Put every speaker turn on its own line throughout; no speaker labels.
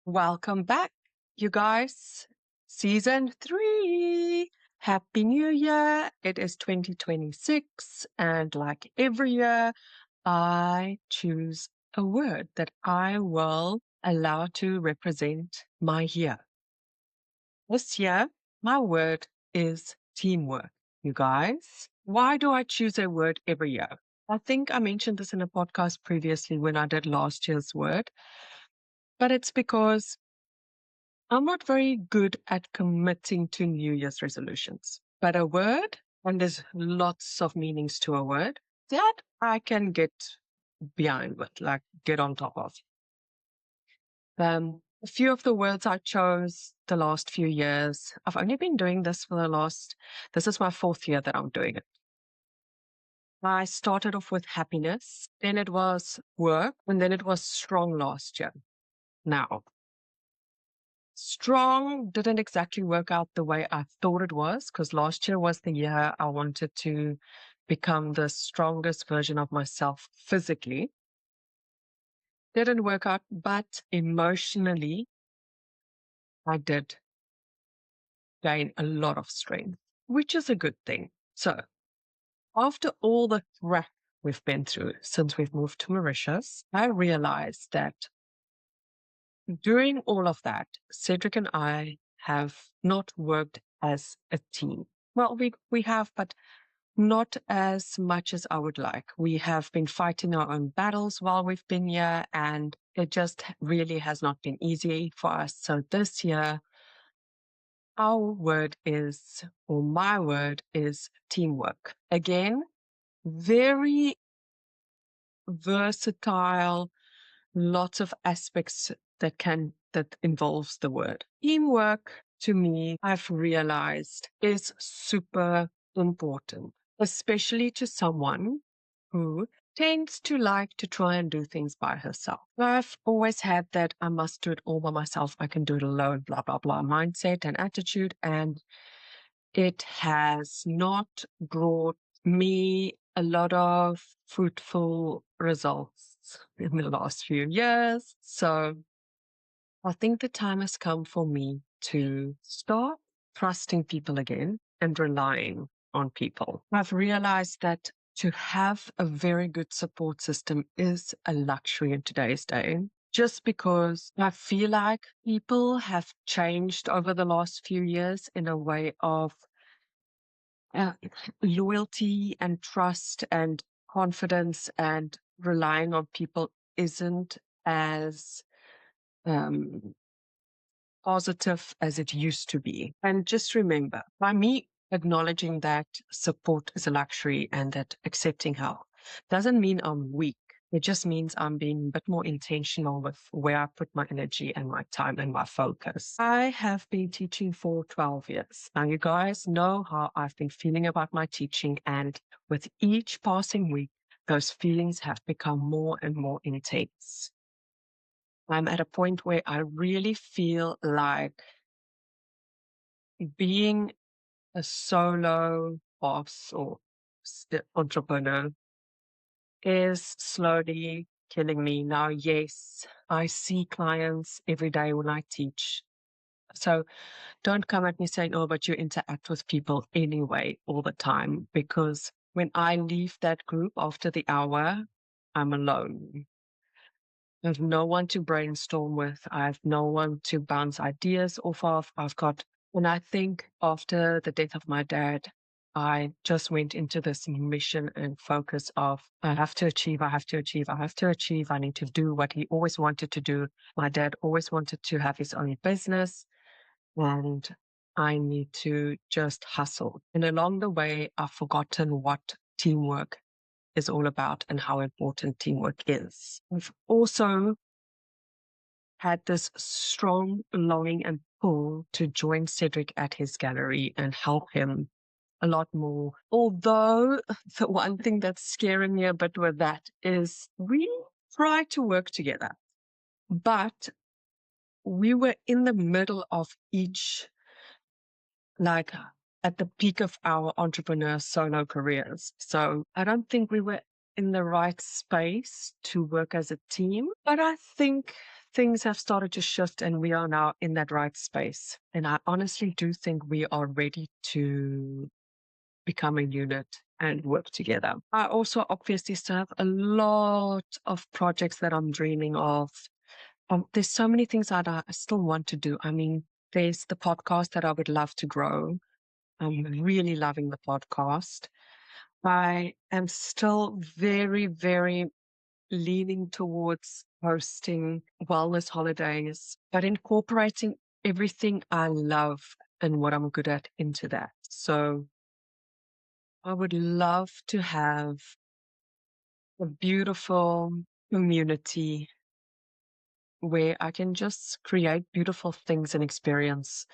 Welcome back, you guys. Season 3. Happy New Year. It is 2026. And like every year, I choose a word that I will allow to represent my year. This year, my word is teamwork, you guys. Why do I choose a word every year? I think I mentioned this in a podcast previously when I did last year's word, but it's because I'm not very good at committing to New Year's resolutions, but a word, and there's lots of meanings to a word, that I can get behind with, like get on top of. A few of the words I chose the last few years, I've only been doing this this is my 4th year that I'm doing it. I started off with happiness, then it was work, and then it was strong last year. Now, strong didn't exactly work out the way I thought it was, because last year was the year I wanted to become the strongest version of myself physically. Didn't work out, but emotionally, I did gain a lot of strength, which is a good thing. So, after all the crap we've been through since we've moved to Mauritius, I realized that during all of that, Cedric and I have not worked as a team. Well, we have, but not as much as I would like. We have been fighting our own battles while we've been here, and it just really has not been easy for us. So this year, our word is, or my word is teamwork. Again, very versatile, lots of aspects that involves the word. Teamwork, to me, I've realized is super important, especially to someone who tends to like to try and do things by herself. I've always had that I must do it all by myself, I can do it alone, blah, blah, blah mindset and attitude, and it has not brought me a lot of fruitful results in the last few years. So I think the time has come for me to start trusting people again and relying on people. I've realized that to have a very good support system is a luxury in today's day, just because I feel like people have changed over the last few years in a way of uh, loyalty and trust and confidence, and relying on people isn't as um, positive as it used to be. And just remember, by me acknowledging that support is a luxury and that accepting help doesn't mean I'm weak. It just means I'm being a bit more intentional with where I put my energy and my time and my focus. I have been teaching for 12 years. Now, you guys know how I've been feeling about my teaching, and with each passing week, those feelings have become more and more intense. I'm at a point where I really feel like being a solo boss or entrepreneur is slowly killing me. Now, yes, I see clients every day when I teach. So don't come at me saying, oh, but you interact with people anyway all the time, because when I leave that group after the hour, I'm alone. I have no one to brainstorm with. I have no one to bounce ideas off of. And I think after the death of my dad, I just went into this mission and focus of, I have to achieve, I have to achieve, I have to achieve. I need to do what he always wanted to do. My dad always wanted to have his own business, and I need to just hustle. And along the way, I've forgotten what teamwork is all about and how important teamwork is. I've also had this strong longing and pull to join Cedric at his gallery and help him a lot more. Although the one thing that's scaring me a bit with that is we try to work together, but we were in the middle of each, like at the peak of our entrepreneur solo careers. So I don't think we were in the right space to work as a team. But I think things have started to shift and we are now in that right space. And I honestly do think we are ready to become a unit and work together. I also obviously still have a lot of projects that I'm dreaming of. There's so many things that I still want to do. I mean, there's the podcast that I would love to grow. I'm really loving the podcast. I am still very, very leaning towards hosting wellness holidays, but incorporating everything I love and what I'm good at into that. So I would love to have a beautiful community where I can just create beautiful things and experience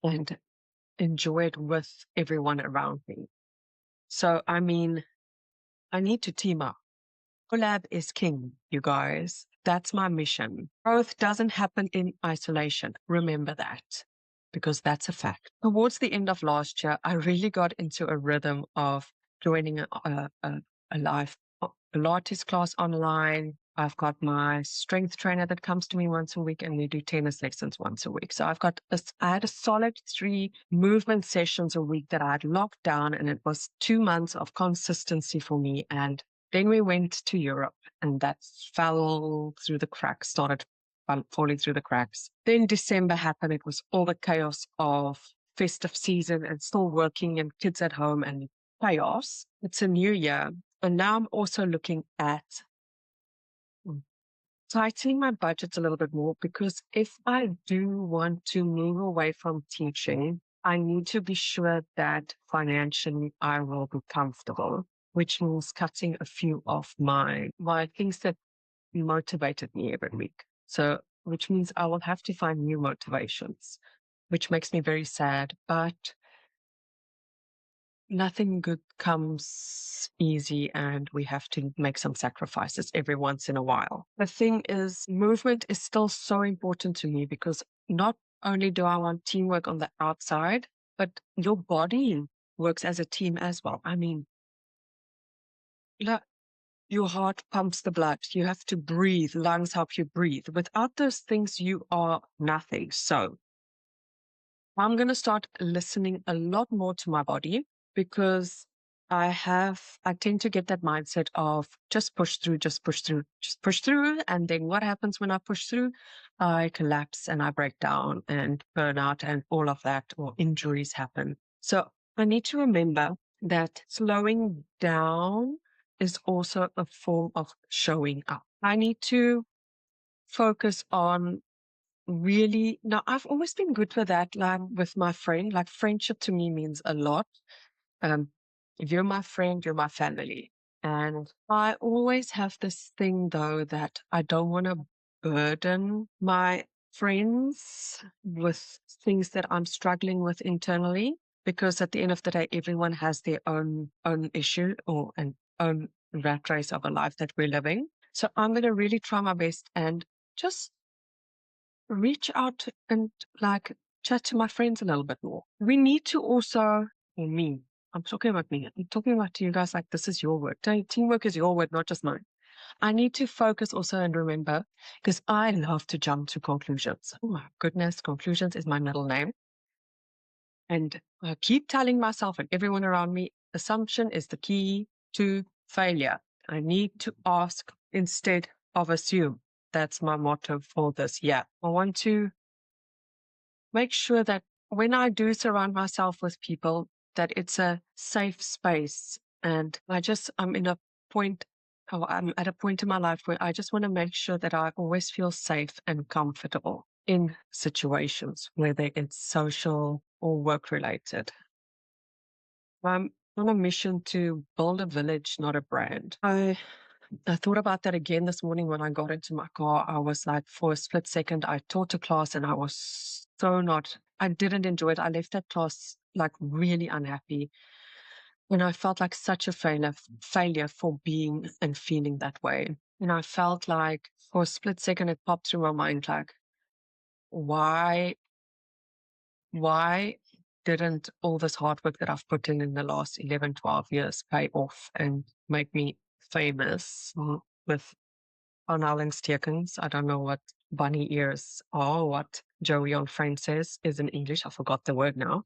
and enjoy it with everyone around me. So, I mean, I need to team up. Collab is king, you guys. That's my mission. Growth doesn't happen in isolation. Remember that, because that's a fact. Towards the end of last year, I really got into a rhythm of joining a live Pilates class online. I've got my strength trainer that comes to me once a week, and we do tennis lessons once a week. So I had a solid 3 movement sessions a week that I had locked down, and it was 2 months of consistency for me. And then we went to Europe, and that fell through the cracks, started falling through the cracks. Then December happened. It was all the chaos of festive season and still working and kids at home and chaos. It's a new year. And now I'm also looking at tightening my budgets a little bit more, because if I do want to move away from teaching, I need to be sure that financially I will be comfortable, which means cutting a few of my things that motivated me every week. So, which means I will have to find new motivations, which makes me very sad, but nothing good comes easy, and we have to make some sacrifices every once in a while. The thing is, movement is still so important to me, because not only do I want teamwork on the outside, but your body works as a team as well. I mean, your heart pumps the blood. You have to breathe. Lungs help you breathe. Without those things, you are nothing. So I'm going to start listening a lot more to my body, because I tend to get that mindset of just push through, just push through, just push through. And then what happens when I push through? I collapse and I break down and burn out and all of that, or injuries happen. So I need to remember that slowing down is also a form of showing up. I need to focus on really, now I've always been good with that, like with my friend. Like, friendship to me means a lot. If you're my friend, you're my family. And I always have this thing, though, that I don't want to burden my friends with things that I'm struggling with internally, because at the end of the day, everyone has their own issue or an own rat race of a life that we're living. So I'm going to really try my best and just reach out and like chat to my friends a little bit more. We need to also, or me, I'm talking about me. I'm talking about you guys like this is your word. Teamwork is your word, not just mine. I need to focus also and remember, because I love to jump to conclusions. Oh my goodness, conclusions is my middle name. And I keep telling myself and everyone around me, assumption is the key to failure. I need to ask instead of assume. That's my motto for this year. I want to make sure that when I do surround myself with people, that it's a safe space. And I'm in a point, or I'm at a point in my life where I just want to make sure that I always feel safe and comfortable in situations, whether it's social or work related. I'm on a mission to build a village, not a brand. I thought about that again this morning when I got into my car. I was like, for a split second, I taught a class and I was I didn't enjoy it. I left that class like really unhappy. And I felt like such a failure for being and feeling that way. And I felt like for a split second, it popped through my mind, like, why didn't all this hard work that I've put in the last 11, 12 years pay off and make me famous with aanhalingstekens. I don't know what bunny ears are, what Joey on Friends says is in English. I forgot the word now.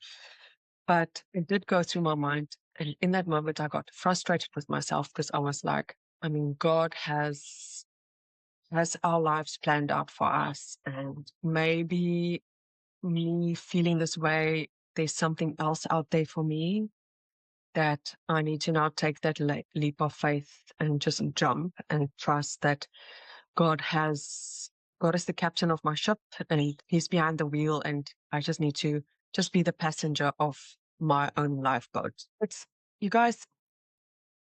But it did go through my mind. And in that moment, I got frustrated with myself because I was like, I mean, God has our lives planned out for us. And maybe me feeling this way, there's something else out there for me that I need to now take that leap of faith and just jump and trust that God has God is the captain of my ship and he's behind the wheel and I just need to just be the passenger of my own lifeboat. You guys,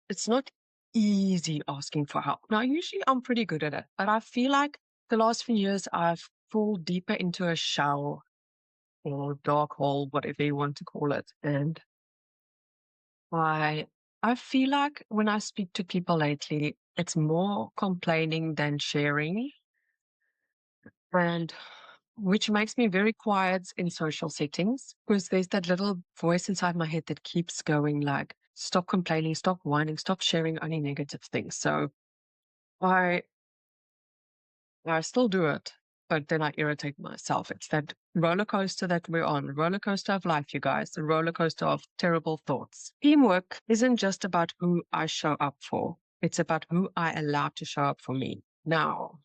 it's not easy asking for help. Now, usually I'm pretty good at it, but I feel like the last few years I've fallen deeper into a shell or dark hole, whatever you want to call it. And I I feel like when I speak to people lately, it's more complaining than sharing, and which makes me very quiet in social settings because there's that little voice inside my head that keeps going like, stop complaining, stop whining, stop sharing only negative things. So I I still do it, but then I irritate myself. It's that roller coaster that we're on, roller coaster of life, you guys, the roller coaster of terrible thoughts. Teamwork isn't just about who I show up for. It's about who I allow to show up for me. Now,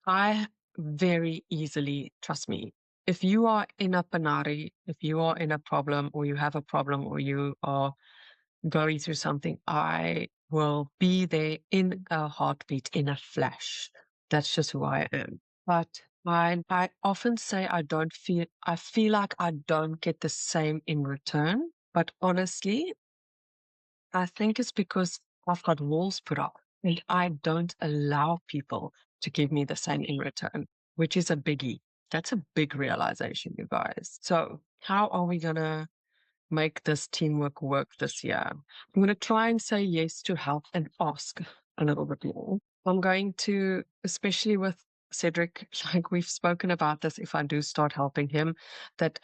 I very easily, trust me, if you are in a panari, if you are in a problem or you have a problem or you are going through something, I will be there in a heartbeat, in a flash. That's just who I am. But I often say I feel like I don't get the same in return. But honestly, I think it's because I've got walls put up and I don't allow people to give me the same in return, which is a biggie. That's a big realization, you guys. So how are we going to make this teamwork work this year? I'm going to try and say yes to help and ask a little bit more. I'm going to, especially with Cedric, like we've spoken about this, if I do start helping him, that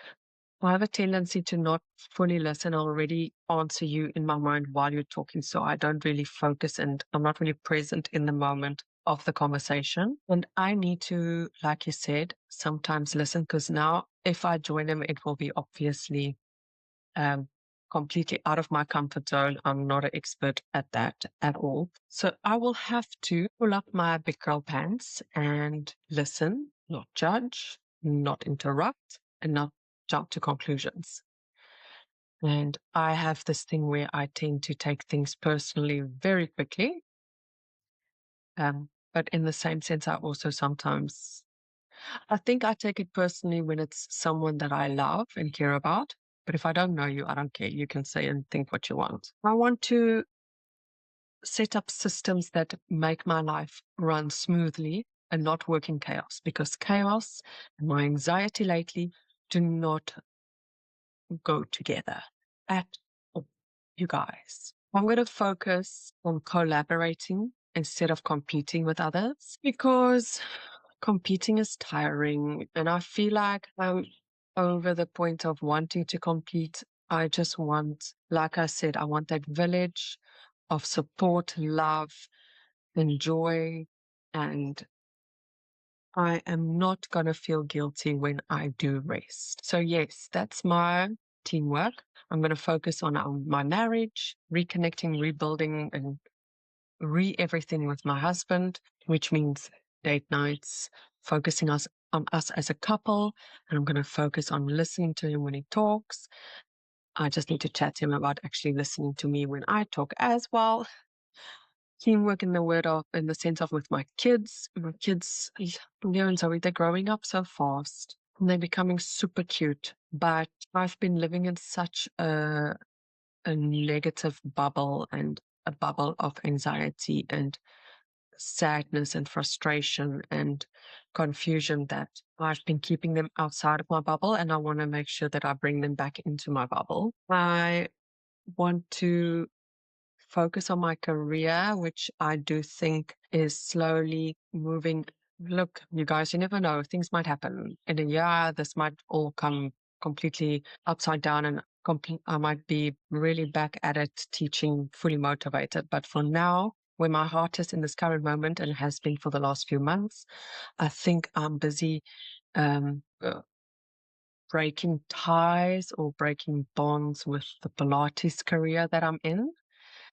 I have a tendency to not fully listen. I'll already answer you in my mind while you're talking. So I don't really focus and I'm not really present in the moment of the conversation. And I need to, like you said, sometimes listen because now if I join him, it will be obviously completely out of my comfort zone. I'm not an expert at that at all. So I will have to pull up my big girl pants and listen, not judge, not interrupt, and not jump to conclusions. And I have this thing where I tend to take things personally very quickly. But in the same sense, I think I take it personally when it's someone that I love and care about. But if I don't know you, I don't care. You can say and think what you want. I want to set up systems that make my life run smoothly and not work in chaos because chaos and my anxiety lately do not go together at all, you guys. I'm going to focus on collaborating instead of competing with others because competing is tiring. And I feel like I'm over the point of wanting to compete. I just want, like I said, I want that village of support, love, and joy. And I am not going to feel guilty when I do rest. So, yes, that's my teamwork. I'm going to focus on my marriage, reconnecting, rebuilding, and everything with my husband, which means date nights, focusing on us as a couple. And I'm going to focus on listening to him when he talks. I just need to chat to him about actually listening to me when I talk as well. Teamwork in the sense of with my kids. My kids, Leo and Zoe, they're growing up so fast and they're becoming super cute. But I've been living in such a negative bubble and a bubble of anxiety and sadness and frustration and confusion that I've been keeping them outside of my bubble, and I want to make sure that I bring them back into my bubble. I want to focus on my career, which I do think is slowly moving. Look, you guys, you never know. Things might happen in a year. This might all come completely upside down and I might be really back at it teaching fully motivated. But for now, where my heart is in this current moment and has been for the last few months, I think I'm busy um, uh, breaking ties or breaking bonds with the Pilates career that I'm in.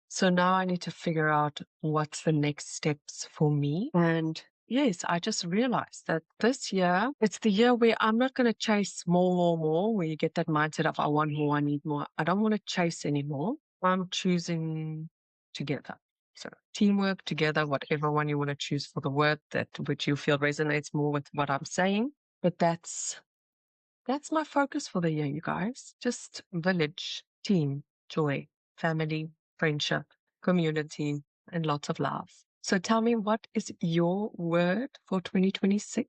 So now I need to figure out what's the next steps for me. And yes, I just realized that this year, it's the year where I'm not going to chase more, where you get that mindset of I want more, I need more. I don't want to chase anymore. I'm choosing together. So teamwork together, whatever one you want to choose for the word that which you feel resonates more with what I'm saying. But that's my focus for the year, you guys. Just village, team, joy, family, friendship, community, and lots of love. So tell me, what is your word for 2026?